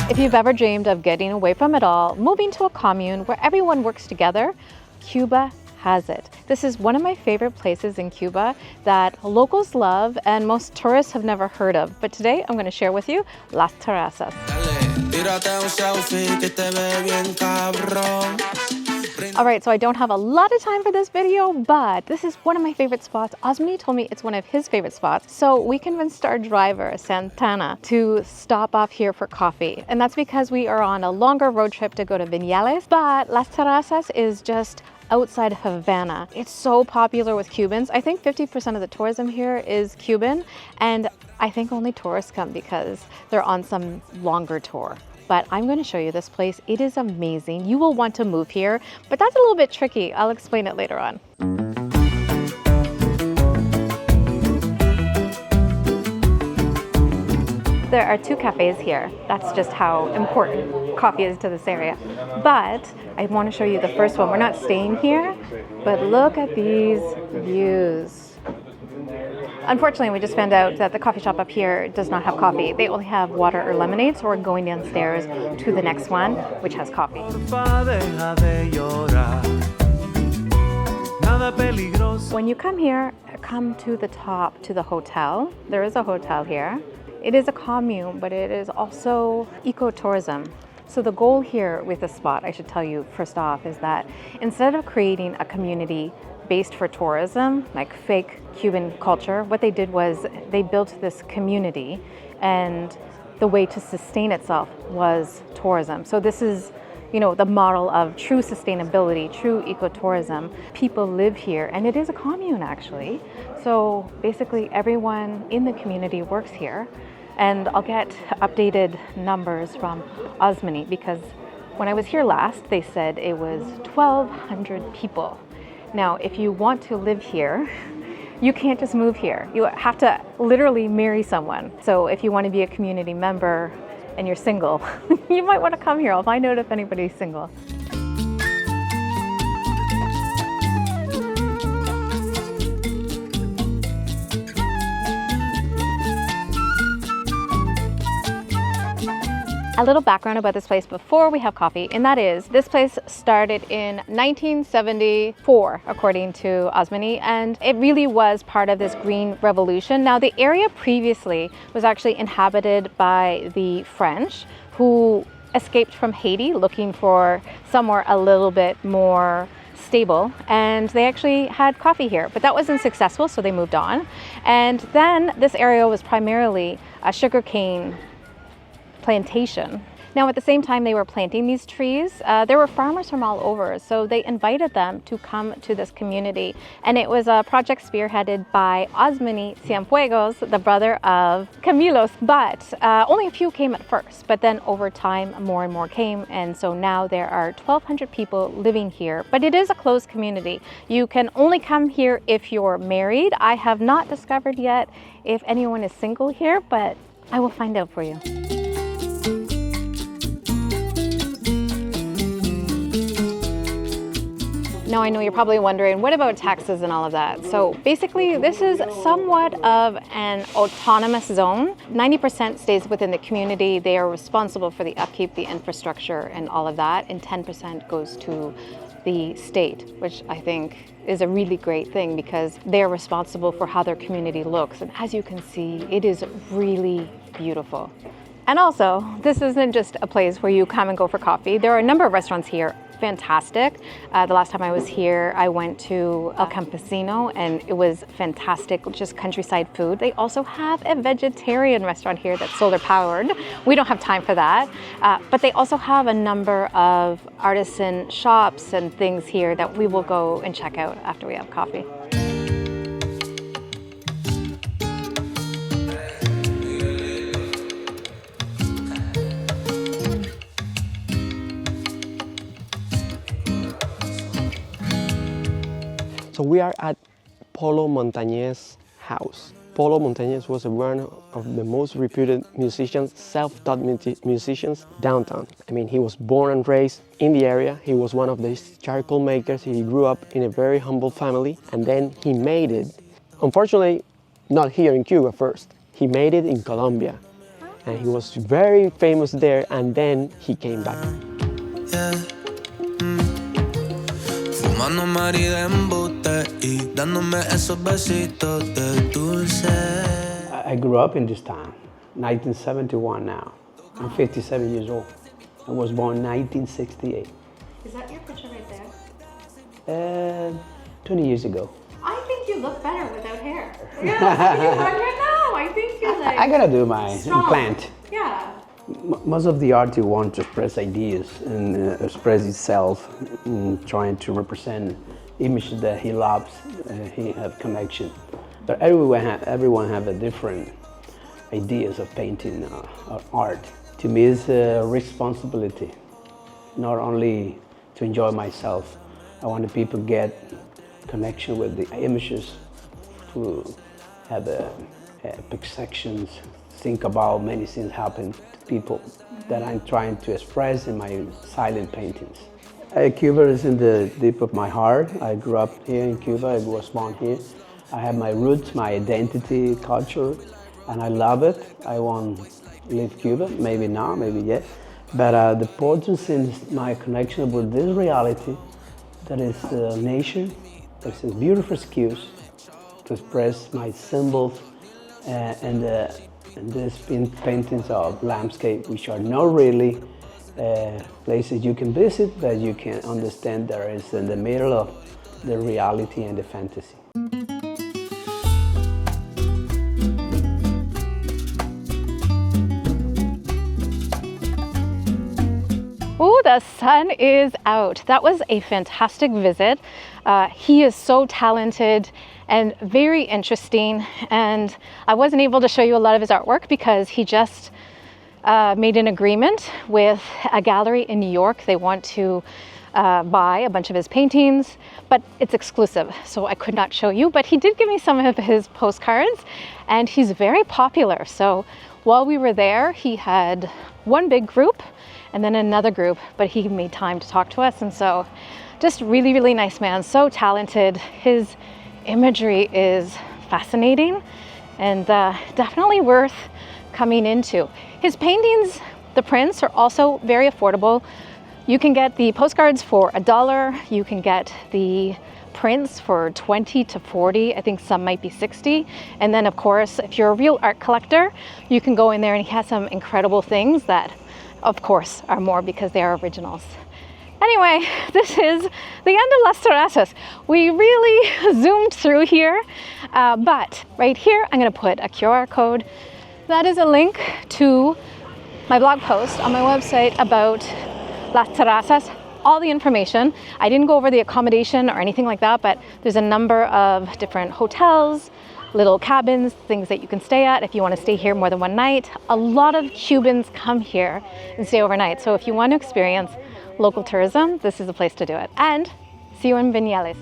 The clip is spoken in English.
If you've ever dreamed of getting away from it all, moving to a commune where everyone works together, Cuba has it. This is one of my favorite places in Cuba that locals love and most tourists have never heard of. But today I'm going to share with you Las Terrazas. All right, so I don't have a lot of time for this video, but this is one of my favorite spots. Osmany told me it's one of his favorite spots. So we convinced our driver, Santana, to stop off here for coffee. And that's because we are on a longer road trip to go to Viñales, but Las Terrazas is just outside of Havana. It's so popular with Cubans. I think 50% of the tourism here is Cuban, and I think only tourists come because they're on some longer tour. But I'm going to show you this place. It is amazing. You will want to move here, but that's a little bit tricky. I'll explain it later on. There are two cafes here. That's just how important coffee is to this area. But I want to show you the first one. We're not staying here, but look at these views. Unfortunately, we just found out that the coffee shop up here does not have coffee. They only have water or lemonade, so we're going downstairs to the next one, which has coffee. When you come here, come to the top, to the hotel. There is a hotel here. It is a commune, but it is also ecotourism. So the goal here with this spot, I should tell you first off, is that instead of creating a community based for tourism, like fake Cuban culture, what they did was they built this community, and the way to sustain itself was tourism. So this is, you know, the model of true sustainability, true ecotourism. People live here, and it is a commune actually. So basically everyone in the community works here. And I'll get updated numbers from Osmany because when I was here last, they said it was 1,200 people. Now, if you want to live here, you can't just move here. You have to literally marry someone. So if you want to be a community member and you're single, you might want to come here. I'll find out if anybody's single. A little background about this place before we have coffee, and that is this place started in 1974, according to Osmany, and it really was part of this green revolution. Now, the area previously was actually inhabited by the French, who escaped from Haiti looking for somewhere a little bit more stable, and they actually had coffee here, but that wasn't successful, so they moved on. And then this area was primarily a sugarcane plantation. Now, at the same time they were planting these trees, there were farmers from all over, so they invited them to come to this community. And it was a project spearheaded by Osmany Cienfuegos, the brother of Camilo. But only a few came at first, but then over time more and more came, and so now there are 1,200 people living here. But it is a closed community. You can only come here if you're married. I have not discovered yet if anyone is single here, but I will find out for you. Now, I know you're probably wondering, what about taxes and all of that? So basically, this is somewhat of an autonomous zone. 90% stays within the community. They are responsible for the upkeep, the infrastructure, and all of that. And 10% goes to the state, which I think is a really great thing because they're responsible for how their community looks. And as you can see, it is really beautiful. And also, this isn't just a place where you come and go for coffee. There are a number of restaurants here. Fantastic. The last time I was here, I went to El Campesino and it was fantastic, just countryside food. They also have a vegetarian restaurant here that's solar powered. We don't have time for that, but they also have a number of artisan shops and things here that we will go and check out after we have coffee. So we are at Polo Montanez's house. Polo Montanez was one of the most reputed musicians, self-taught musicians downtown. I mean, he was born and raised in the area. He was one of the charcoal makers. He grew up in a very humble family, and then he made it. Unfortunately, not here in Cuba first. He made it in Colombia, and he was very famous there, and then he came back. Fumando marida en bote y dándome esos besitos de dulce. I grew up in this town, 1971 now. I'm 57 years old. I was born in 1968. Is that your picture right there? 20 years ago. I think you look better without hair. Yeah, you have hair now. I think you're like I gotta do my strong. implant. Yeah. Most of the art you want to express ideas and express itself, trying to represent images that he loves, he have connection. But everyone have a different ideas of painting or art. To me, it's a responsibility, not only to enjoy myself. I want the people get connection with the images, to have perceptions, think about many things happen to people that I'm trying to express in my silent paintings. Cuba is in the deep of my heart. I grew up here in Cuba, I was born here. I have my roots, my identity, culture, and I love it. I want to leave Cuba, maybe now, maybe yes. But the importance is my connection with this reality, that is nature, that is a beautiful excuse to express my symbols and these paintings of landscape, which are not really places you can visit, but you can understand there is in the middle of the reality and the fantasy. Ooh, the sun is out. That was a fantastic visit. He is so talented and very interesting, and I wasn't able to show you a lot of his artwork because he just made an agreement with a gallery in New York. They want to buy a bunch of his paintings, but it's exclusive, so I could not show you. But he did give me some of his postcards, and he's very popular. So while we were there, he had one big group and then another group, but he made time to talk to us. And so just really, really nice man, so talented. His imagery is fascinating and definitely worth coming into. His paintings, the prints, are also very affordable. You can get the postcards for $1. You can get the prints for 20 to 40. I think some might be 60. And then of course, if you're a real art collector, you can go in there and he has some incredible things that of course are more because they are originals. Anyway, this is the end of Las Terrazas. We really zoomed through here, but right here, I'm gonna put a QR code. That is a link to my blog post on my website about Las Terrazas, all the information. I didn't go over the accommodation or anything like that, but there's a number of different hotels, little cabins, things that you can stay at if you want to stay here more than one night. A lot of Cubans come here and stay overnight. So if you want to experience local tourism, this is the place to do it. And see you in Vinales.